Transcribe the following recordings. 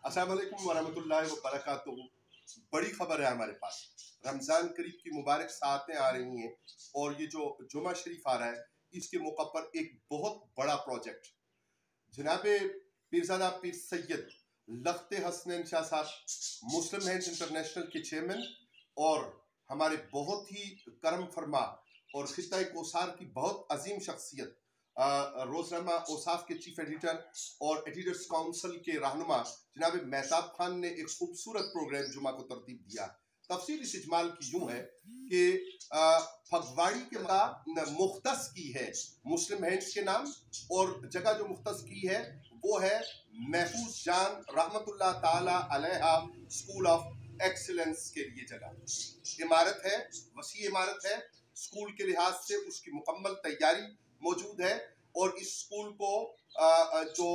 अस्सलाम वालेकुम वरहमतुल्लाहि व बरकातुहू। बड़ी खबर है हमारे पास। रमज़ान करीब की मुबारक सातें आ रही हैं और ये जो जुमा शरीफ आ रहा है इसके मौका पर एक बहुत बड़ा प्रोजेक्ट जनाबे पीरज़ादा पीर सैयद लख्त हसनैन शाह साहब मुस्लिम हैंड्स इंटरनेशनल के चेयरमैन और हमारे बहुत ही करम फरमा और खित्ता कोसार की बहुत अजीम शख्सियत रोजनामा औसाफ के चीफ एडिटर और एडिटर्स काउंसिल के रहनुमा जनाब मेहताब खान ने एक खूबसूरत प्रोग्राम जुमा को तरतीब दिया। तफसील इस इजमाल की यूं है कि फगवाड़ी के मुख्तस की है मुस्लिम हैंड्स के नाम, और जगह जो मुख्तस की है वो है महफूज जान रहमतुल्लाह ताला अलैहा स्कूल ऑफ एक्सीलेंस के लिए जगह। इमारत है, वसी इमारत है, स्कूल के लिहाज से उसकी मुकम्मल तैयारी मौजूद है और इस स्कूल को जो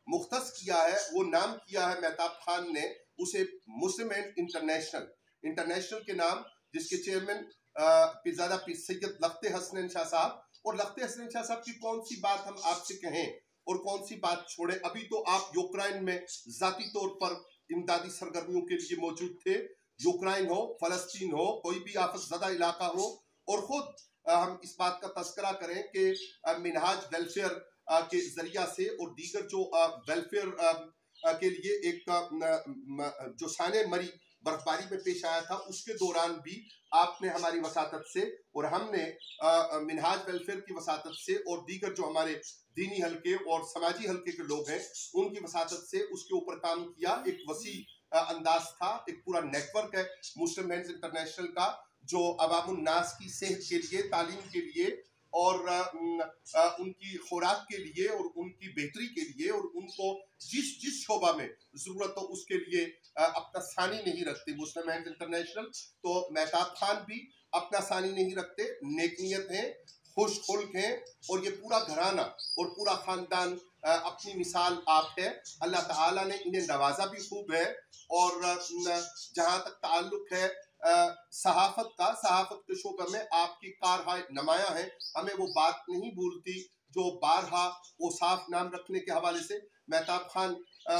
मुख्तस किया है वो नाम किया है मेहताब खान ने उसे मुस्लिम एंड इंटरनेशनल के नाम, जिसके चेयरमैन पीरज़ादा पीर सैयद लख्त हसनैन शाह साहब। और लख्त हसनैन शाह साहब की कौन सी बात हम आपसे कहें और कौन सी बात छोड़े। अभी तो आप यूक्रेन में जाती तौर पर इमदादी सरगर्मियों के लिए मौजूद थे। यूक्रेन हो, फलस्तीन हो, कोई भी आफत ज़दा इलाका हो, और खुद हम इस बात का तस्करा करें कि मिनहाज वेलफेयर के जरिया से और दीगर जो वेलफेयर के लिए एक जो साने मरी बर्फबारी में पेश आया था उसके दौरान भी आपने हमारी वसातत से और हमने मिनहाज वेलफेयर की वसातत से और दीगर जो हमारे दीनी हल्के और समाजी हल्के के लोग हैं उनकी वसातत से उसके ऊपर काम किया। एक वसी अंदाज था, एक पूरा नेटवर्क है मुस्लिम हैंड्स इंटरनेशनल का जो अवामुन नास की सेहत के लिए, तालीम के लिए और उनकी खुराक के लिए और उनकी बेहतरी के लिए और उनको जिस जिस शोबा में ज़रूरत हो उसके लिए अपना सानी नहीं रखते मुस्लिम हैंड्स इंटरनेशनल। तो मेहताब खान भी अपना सानी नहीं रखते, नेकनियत हैं, खुश खुल्क हैं और ये पूरा घराना और पूरा ख़ानदान अपनी मिसाल आप है। अल्लाह ताला ने इन्हें नवाजा भी खूब है। और जहाँ तक ताल्लुक़ है सहाफ़त का, सहाफ़त के शोबे में आपकी कारहाय नमाया है, हमें वो बात नहीं भूलती जो बारहा औसाफ नाम रखने के हवाले से मेहताब खान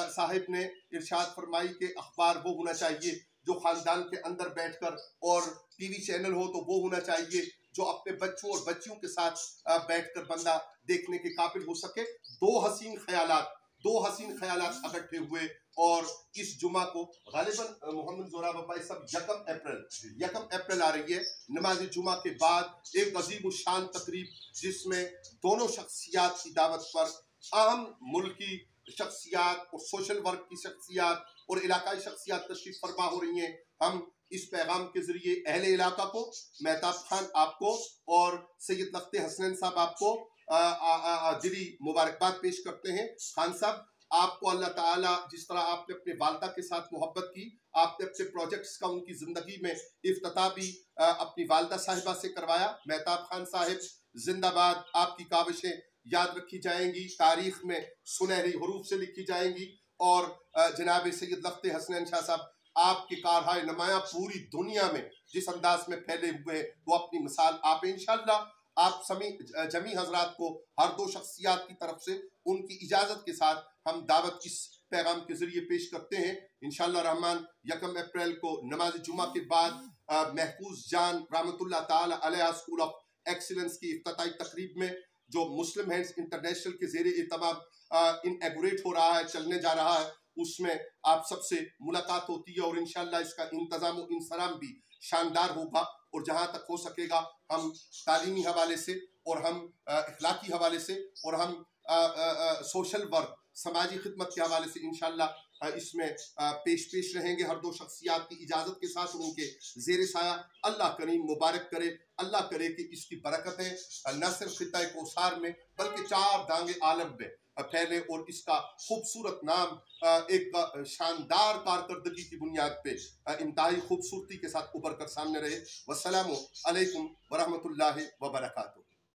साहिब ने इरशाद फरमाई कि अखबार वो होना चाहिए जो ख़ानदान के अंदर बैठकर, और टीवी चैनल हो तो वो होना चाहिए जो अपने बच्चों और बच्चियों के साथ बैठकर बंदा देखने के काबिल हो सके। दो हसीन ख्यालात इकट्ठे हुए और इस जुमा को गालिबन मोहम्मद जोरा बाबा सब 1 अप्रैल आ रही है नमाज जुमा के बाद एक अजीम शान तकरीब जिसमें दोनों शख्सियात की दावत पर अहम मुल्की शख्सियात और सोशल वर्क की शख्सियात और इलाकाई शख्सियात तशरीफ फरमा हो रही हैं। हम इस पैगाम के जरिए अहले इलाका को, मेहताब खान आपको और सैयद लख्त हसनैन साहब आपको दिली मुबारकबाद पेश करते हैं। खान साहब, आपको अल्लाह ताला जिस तरह आपने अपने वालदा के साथ मोहब्बत की, आपने अपने प्रोजेक्ट्स का उनकी ज़िंदगी में इफ्तिताह भी अपनी वालदा साहिबा से करवाया। मेहताब खान साहिब जिंदाबाद, आपकी काविशें याद रखी जाएंगी, तारीख में सुनहरी हरूफ से लिखी जाएंगी। और जनाब सैयद लख्त हसनैन शाह साहब, आपकी कारहाय नमाया पूरी दुनिया में जिस अंदाज में फैले हुए हैं वो अपनी मिसाल आप इंशाअल्लाह। आप जमी हजरात को हर दो शख्सियात की तरफ से उनकी इजाज़त के साथ हम दावत इस पैगाम के जरिए पेश करते हैं। इंशाअल्लाह रहमान 1 अप्रैल को नमाज जुमा के बाद महफूज जान रहमतुल्लाह ताला अलैहा स्कूल ऑफ एक्सीलेंस की इफ्तिताई तकरीब में जो मुस्लिम हैंड्स इंटरनेशनल के ज़ेरे एहतमाम इनएगोरेट हो रहा है, चलने जा रहा है, उसमें आप सबसे मुलाकात होती है और इंशाअल्लाह इसका इंतज़ाम व इंसराम भी शानदार होगा। और जहाँ तक हो सकेगा हम तालीमी हवाले से और हम अखलाकी हवाले से और हम सोशल वर्क, समाजी खिदमत के हवाले से इंशाअल्लाह इसमें पेश रहेंगे हर दो शख्सियात की इजाज़त के साथ और उनके ज़ेर साया। अल्लाह करीम मुबारक करे, अल्लाह करे कि इसकी बरकतें न सिर्फ खित्ता कोसार में बल्कि 4 दांगे आलम में फैले और इसका खूबसूरत नाम एक शानदार कारकर्दगी की बुनियाद पे इंतहाई खूबसूरती के साथ उभर कर सामने रहे। वस्सलामु अलैकुम वरहमतुल्लाहि व बरकातुहू।